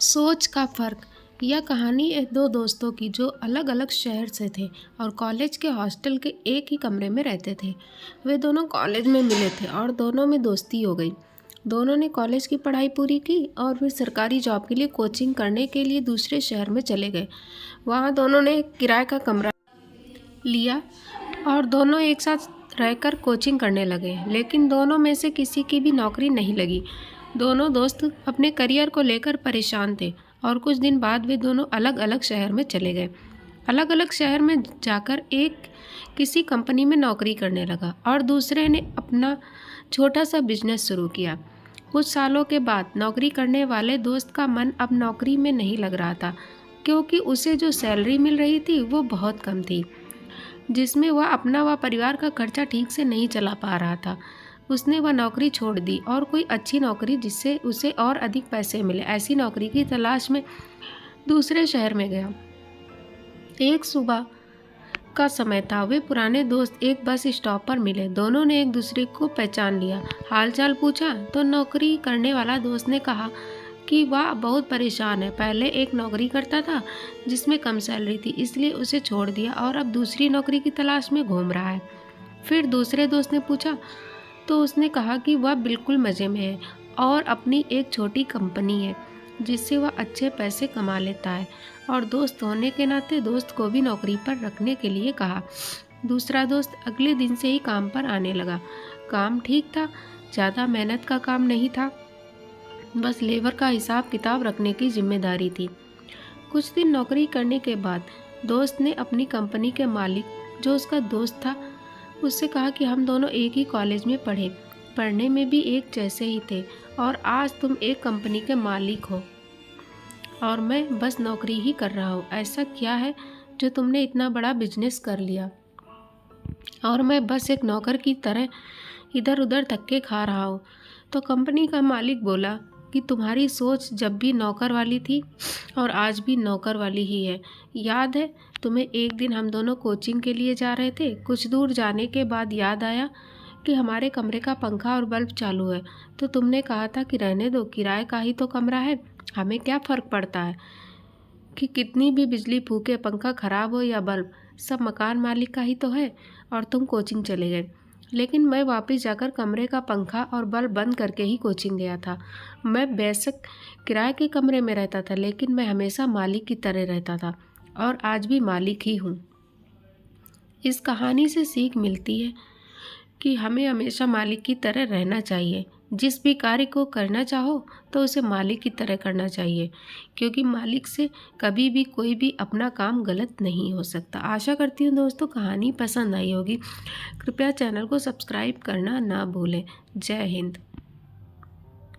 सोच का फ़र्क। यह कहानी दो दोस्तों की जो अलग अलग शहर से थे और कॉलेज के हॉस्टल के एक ही कमरे में रहते थे। वे दोनों कॉलेज में मिले थे और दोनों में दोस्ती हो गई। दोनों ने कॉलेज की पढ़ाई पूरी की और फिर सरकारी जॉब के लिए कोचिंग करने के लिए दूसरे शहर में चले गए। वहाँ दोनों ने किराए का कमरा लिया और दोनों एक साथ रहकर कोचिंग करने लगे, लेकिन दोनों में से किसी की भी नौकरी नहीं लगी। दोनों दोस्त अपने करियर को लेकर परेशान थे और कुछ दिन बाद वे दोनों अलग अलग शहर में चले गए। अलग अलग शहर में जाकर एक किसी कंपनी में नौकरी करने लगा और दूसरे ने अपना छोटा सा बिजनेस शुरू किया। कुछ सालों के बाद नौकरी करने वाले दोस्त का मन अब नौकरी में नहीं लग रहा था, क्योंकि उसे जो सैलरी मिल रही थी वो बहुत कम थी, जिसमें वह अपना व परिवार का खर्चा ठीक से नहीं चला पा रहा था। उसने वह नौकरी छोड़ दी और कोई अच्छी नौकरी जिससे उसे और अधिक पैसे मिले, ऐसी नौकरी की तलाश में दूसरे शहर में गया। एक सुबह का समय था। वे पुराने दोस्त एक बस स्टॉप पर मिले। दोनों ने एक दूसरे को पहचान लिया। हालचाल पूछा तो नौकरी करने वाला दोस्त ने कहा कि वह बहुत परेशान है। पहले एक नौकरी करता था जिसमें कम सैलरी थी, इसलिए उसे छोड़ दिया और अब दूसरी नौकरी की तलाश में घूम रहा है। फिर दूसरे दोस्त ने पूछा तो उसने कहा कि वह बिल्कुल मज़े में है और अपनी एक छोटी कंपनी है जिससे वह अच्छे पैसे कमा लेता है, और दोस्त होने के नाते दोस्त को भी नौकरी पर रखने के लिए कहा। दूसरा दोस्त अगले दिन से ही काम पर आने लगा। काम ठीक था, ज़्यादा मेहनत का काम नहीं था, बस लेबर का हिसाब किताब रखने की जिम्मेदारी थी। कुछ दिन नौकरी करने के बाद दोस्त ने अपनी कंपनी के मालिक, जो उसका दोस्त था, उससे कहा कि हम दोनों एक ही कॉलेज में पढ़े, पढ़ने में भी एक जैसे ही थे, और आज तुम एक कंपनी के मालिक हो और मैं बस नौकरी ही कर रहा हूँ। ऐसा क्या है जो तुमने इतना बड़ा बिजनेस कर लिया और मैं बस एक नौकर की तरह इधर उधर धक्के खा रहा हूँ। तो कंपनी का मालिक बोला कि तुम्हारी सोच जब भी नौकर वाली थी और आज भी नौकर वाली ही है। याद है तुम्हें, एक दिन हम दोनों कोचिंग के लिए जा रहे थे। कुछ दूर जाने के बाद याद आया कि हमारे कमरे का पंखा और बल्ब चालू है, तो तुमने कहा था कि रहने दो, किराए का ही तो कमरा है, हमें क्या फ़र्क पड़ता है कि कितनी भी बिजली फूके, पंखा खराब हो या बल्ब, सब मकान मालिक का ही तो है। और तुम कोचिंग चले गए, लेकिन मैं वापस जाकर कमरे का पंखा और बल्ब बंद करके ही कोचिंग गया था। मैं बेशक किराए के कमरे में रहता था, लेकिन मैं हमेशा मालिक की तरह रहता था और आज भी मालिक ही हूँ। इस कहानी से सीख मिलती है कि हमें हमेशा मालिक की तरह रहना चाहिए। जिस भी कार्य को करना चाहो तो उसे मालिक की तरह करना चाहिए, क्योंकि मालिक से कभी भी कोई भी अपना काम गलत नहीं हो सकता। आशा करती हूँ दोस्तों कहानी पसंद आई होगी। कृपया चैनल को सब्सक्राइब करना ना भूलें। जय हिंद।